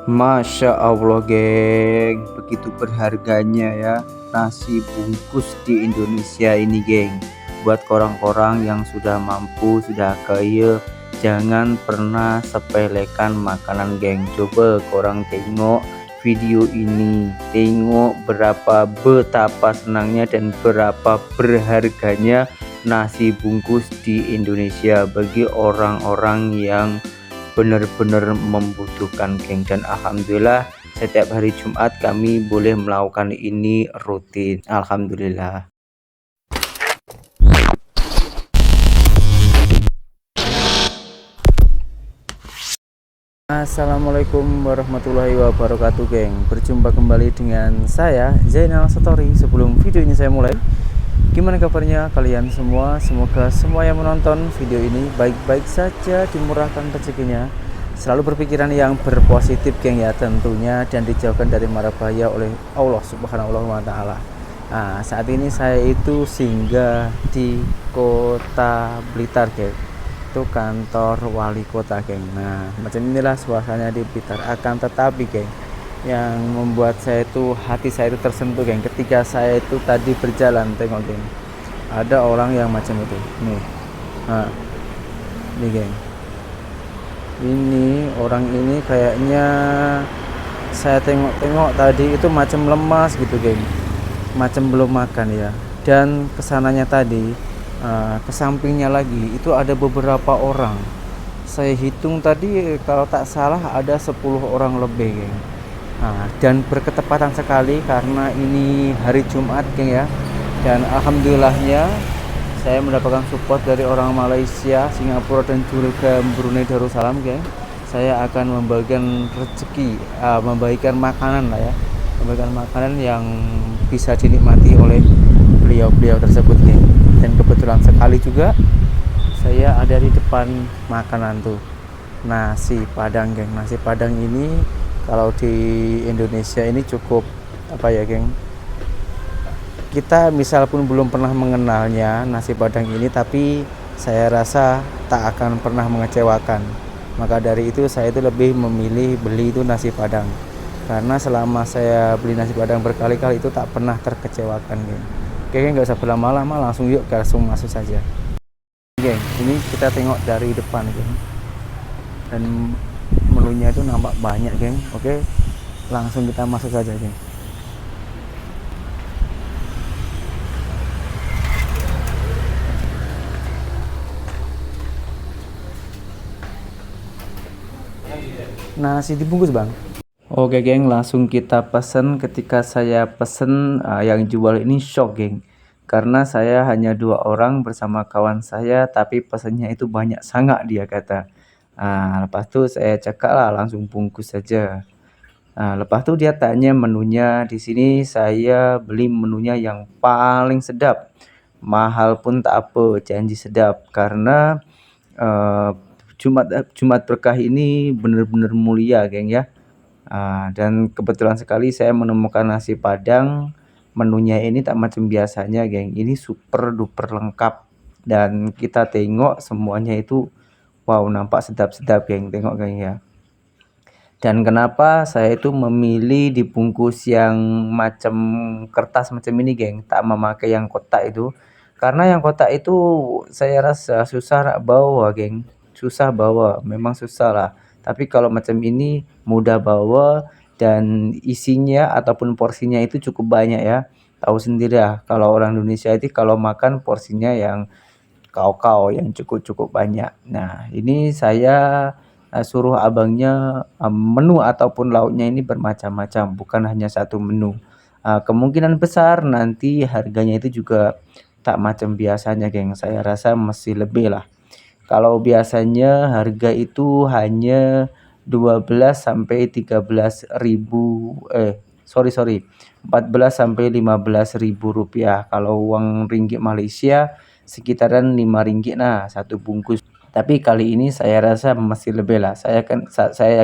Masya Allah geng, begitu berharganya ya nasi bungkus di Indonesia ini geng. Buat korang-korang yang sudah mampu, sudah kaya, jangan pernah sepelekan makanan geng. Coba korang tengok video ini, tengok betapa senangnya dan berapa berharganya nasi bungkus di Indonesia bagi orang-orang yang benar-benar membutuhkan geng. Dan alhamdulillah setiap hari Jumat kami boleh melakukan ini rutin, alhamdulillah. Assalamualaikum warahmatullahi wabarakatuh geng. Berjumpa kembali dengan saya Zainal Satori. Sebelum video ini saya mulai, gimana kabarnya kalian semua? Semoga semua yang menonton video ini baik-baik saja, dimurahkan rezekinya, selalu berpikiran yang berpositif geng ya tentunya, dan dijauhkan dari mara bahaya oleh Allah Subhanahu wa taala. Nah, saat ini saya itu singgah di Kota Blitar geng. Itu kantor wali kota geng. Nah, macam inilah suasananya di Blitar. Akan tetapi geng, yang membuat saya itu hati saya itu tersentuh geng, ketika saya itu tadi berjalan, tengok geng, ada orang yang macam itu nih. Nah, ini geng, ini orang ini kayaknya saya tengok-tengok tadi itu macam lemas gitu geng, macam belum makan ya. Dan kesananya tadi ke sampingnya lagi itu ada beberapa orang, saya hitung tadi kalau tak salah ada 10 orang lebih geng. Nah, dan berketepatan sekali karena ini hari Jumat geng ya, dan alhamdulillahnya saya mendapatkan support dari orang Malaysia, Singapura, dan juga Brunei Darussalam geng. Saya akan membagikan rezeki, membagikan makanan lah ya, membagikan makanan yang bisa dinikmati oleh beliau-beliau tersebut geng. Dan kebetulan sekali juga saya ada di depan makanan tuh, nasi padang geng. Nasi padang ini kalau di Indonesia ini cukup apa ya geng, kita misal pun belum pernah mengenalnya nasi padang ini, tapi saya rasa tak akan pernah mengecewakan. Maka dari itu saya itu lebih memilih beli itu nasi padang, karena selama saya beli nasi padang berkali-kali itu tak pernah terkecewakan geng. Oke geng, nggak usah berlama-lama, langsung masuk saja geng. Ini kita tengok dari depan geng, dan menunya itu nampak banyak geng. Oke, langsung kita masuk saja geng. Nasi dibungkus bang. Oke geng, langsung kita pesen. Ketika saya pesen, yang jual ini shock geng, karena saya hanya 2 orang bersama kawan saya, tapi pesannya itu banyak sangat dia kata. Lepas itu saya cekak lah, langsung bungkus saja. Lepas itu dia tanya menunya. Di sini saya beli menunya yang paling sedap, mahal pun tak apa, janji sedap, karena Jumat berkah ini benar-benar mulia geng ya. Dan kebetulan sekali saya menemukan nasi padang, menunya ini tak macam biasanya geng, ini super duper lengkap. Dan kita tengok semuanya itu wow, nampak sedap-sedap geng, tengok geng ya. Dan kenapa saya itu memilih dibungkus yang macam kertas macam ini geng, tak memakai yang kotak itu, karena yang kotak itu saya rasa susah bawa geng, susah bawa, memang susah lah. Tapi kalau macam ini mudah bawa, dan isinya ataupun porsinya itu cukup banyak ya. Tahu sendiri ya, kalau orang Indonesia itu kalau makan porsinya yang kau yang cukup banyak. Nah, ini saya suruh abangnya menu ataupun lauknya ini bermacam-macam, bukan hanya satu menu. Kemungkinan besar nanti harganya itu juga tak macam biasanya geng, saya rasa masih lebih lah. Kalau biasanya harga itu hanya 12 sampai 13 ribu, sorry 14 sampai 15 ribu rupiah. Kalau uang ringgit Malaysia sekitaran 5 ringgit nah satu bungkus. Tapi kali ini saya rasa masih lebih lah, saya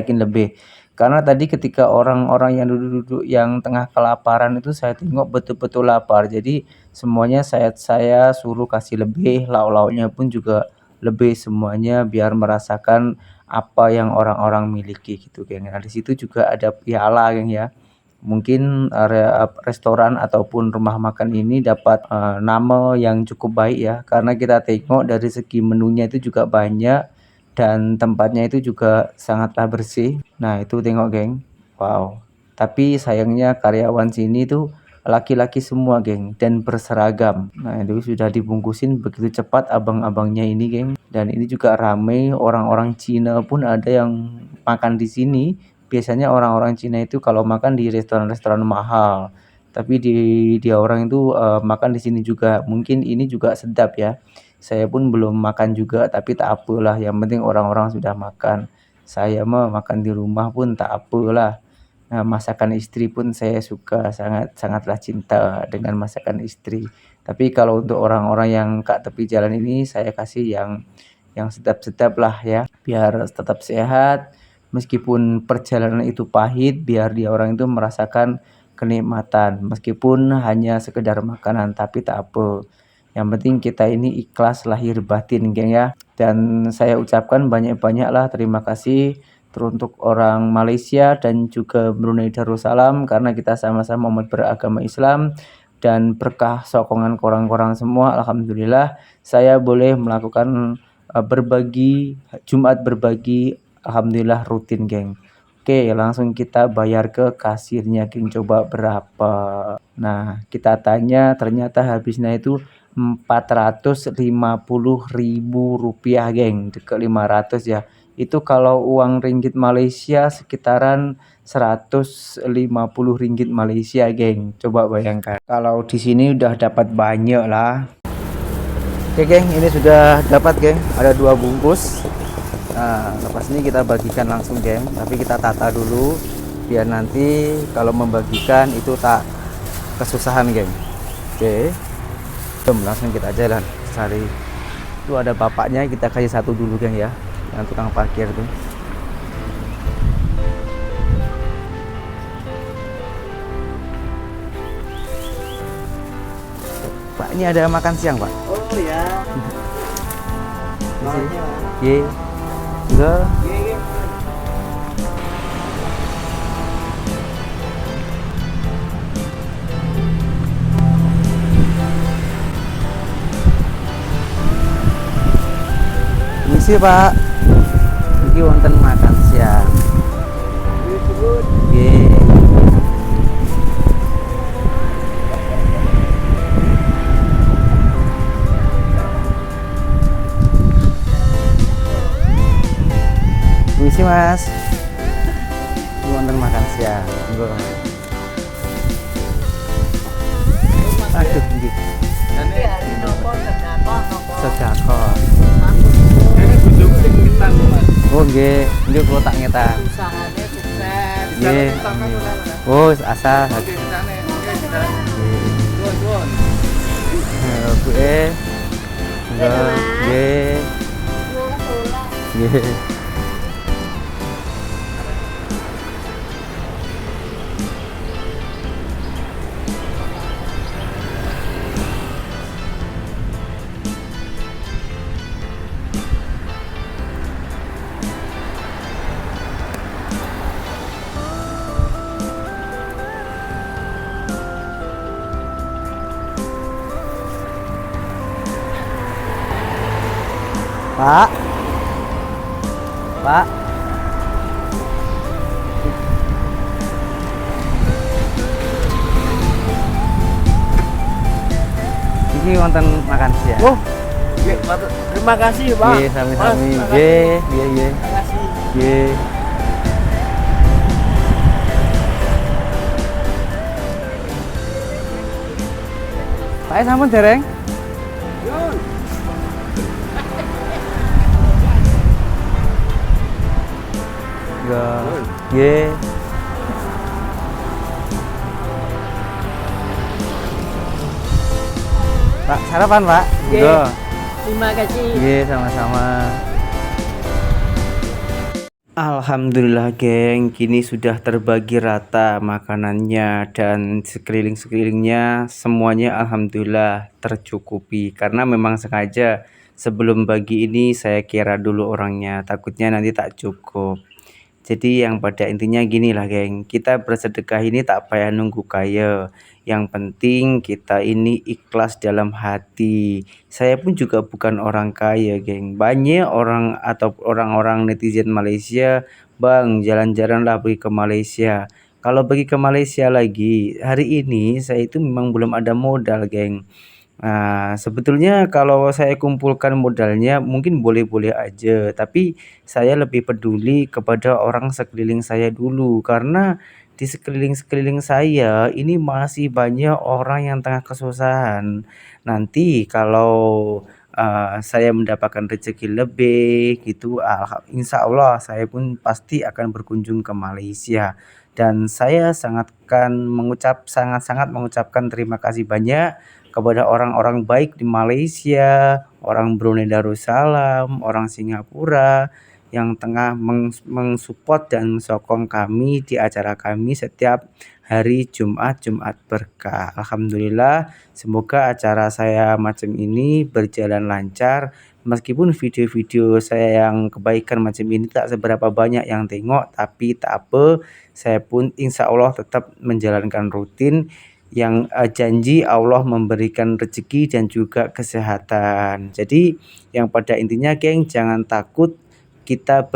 yakin lebih. Karena tadi ketika orang-orang yang duduk-duduk yang tengah kelaparan itu saya tengok betul-betul lapar. Jadi semuanya saya suruh kasih lebih, lauk-lauknya pun juga lebih semuanya, biar merasakan apa yang orang-orang miliki gitu, geng. Nah, di situ juga ada piala, geng ya. Mungkin restoran ataupun rumah makan ini dapat nama yang cukup baik ya, karena kita tengok dari segi menunya itu juga banyak dan tempatnya itu juga sangatlah bersih. Nah, itu tengok, geng. Wow. Tapi sayangnya karyawan sini tuh laki-laki semua, geng, dan berseragam. Nah, itu sudah dibungkusin begitu cepat abang-abangnya ini, geng. Dan ini juga ramai, orang-orang Cina pun ada yang makan di sini. Biasanya orang-orang Cina itu kalau makan di restoran-restoran mahal. Tapi dia orang itu makan di sini juga. Mungkin ini juga sedap ya. Saya pun belum makan juga, tapi tak apalah. Yang penting orang-orang sudah makan. Saya mah makan di rumah pun tak apalah. Nah, masakan istri pun saya suka, sangatlah cinta dengan masakan istri. Tapi kalau untuk orang-orang yang kat tepi jalan ini, saya kasih yang sedap-sedap lah ya, biar tetap sehat. Meskipun perjalanan itu pahit, biar dia orang itu merasakan kenikmatan. Meskipun hanya sekedar makanan, tapi tak apa. Yang penting kita ini ikhlas lahir batin, geng ya. Dan saya ucapkan banyak-banyaklah terima kasih teruntuk orang Malaysia dan juga Brunei Darussalam, karena kita sama-sama umat beragama Islam, dan berkah sokongan korang-korang semua, alhamdulillah saya boleh melakukan berbagi Jumat berbagi, alhamdulillah rutin, geng. Oke, langsung kita bayar ke kasirnya, geng. Coba berapa? Nah, kita tanya, ternyata habisnya itu 450.000 rupiah, geng. Dekat 500 ya. Itu kalau uang ringgit Malaysia sekitaran 150 ringgit Malaysia, geng. Coba bayangkan. Kalau di sini udah dapat banyak lah. Oke, geng, ini sudah dapat, geng. Ada 2 bungkus. Nah, lepas ini kita bagikan langsung, geng. Tapi kita tata dulu biar nanti kalau membagikan itu tak kesusahan, geng. Oke. Langsung kita jalan cari. Itu ada bapaknya, kita kasih satu dulu, geng ya, yang tukang parkir tuh. Pak, ini ada makan siang, Pak. Oh ya. Ye. Enggak. Misi, Pak. Iki wonten makan siang. Ye. Misi, Mas. Iki wonten makan siang. Enggak. Aduh, iki. Sedekah. Oh nggih, nggih kula tak ngetan. Usahanya sukses. Nggih. Oh, asa. Bu enggak. Nggih. Nggih. Pak. Pak. Ini wonten makan siang. Oh, terima kasih, Pak. Nggih, sami-sami. Nggih, nggih. Terima kasih. Nggih. Pak sampun dereng? Yun. Enggak. Nggih. Pak, sarapan, Pak? Nggih. Enggak. Terima kasih. Nggih, sama-sama. Alhamdulillah, geng, kini sudah terbagi rata makanannya dan sekeliling-sekelilingnya semuanya alhamdulillah tercukupi, karena memang sengaja sebelum bagi ini saya kira dulu orangnya, takutnya nanti tak cukup. Jadi yang pada intinya gini lah geng, kita bersedekah ini tak payah nunggu kaya. Yang penting kita ini ikhlas dalam hati. Saya pun juga bukan orang kaya geng. Banyak orang atau orang-orang netizen Malaysia, bang jalan-jalanlah pergi ke Malaysia. Kalau pergi ke Malaysia lagi, hari ini saya itu memang belum ada modal geng. Nah, sebetulnya kalau saya kumpulkan modalnya mungkin boleh-boleh aja, tapi saya lebih peduli kepada orang sekeliling saya dulu karena di sekeliling-sekeliling saya ini masih banyak orang yang tengah kesusahan. Nanti kalau saya mendapatkan rezeki lebih gitu, insya Allah saya pun pasti akan berkunjung ke Malaysia dan saya sangat-sangat mengucapkan terima kasih banyak kepada orang-orang baik di Malaysia, orang Brunei Darussalam, orang Singapura yang tengah mensupport dan mensokong kami di acara kami setiap hari Jumat berkah. Alhamdulillah, semoga acara saya macam ini berjalan lancar. Meskipun video-video saya yang kebaikan macam ini tak seberapa banyak yang tengok, tapi tak apa, saya pun insya Allah tetap menjalankan rutin yang janji Allah memberikan rezeki dan juga kesehatan. Jadi yang pada intinya geng, jangan takut kita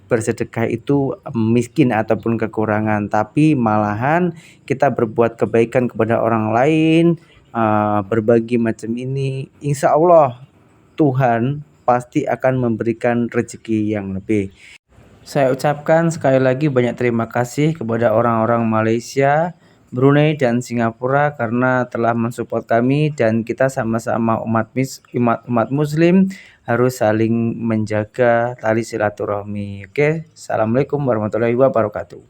bersedekah itu miskin ataupun kekurangan, tapi malahan kita berbuat kebaikan kepada orang lain, berbagi macam ini, insya Allah Tuhan pasti akan memberikan rezeki yang lebih. Saya ucapkan sekali lagi banyak terima kasih kepada orang-orang Malaysia, Brunei dan Singapura karena telah mensupport kami dan kita sama-sama umat muslim harus saling menjaga tali silaturahmi. Oke, Assalamualaikum warahmatullahi wabarakatuh.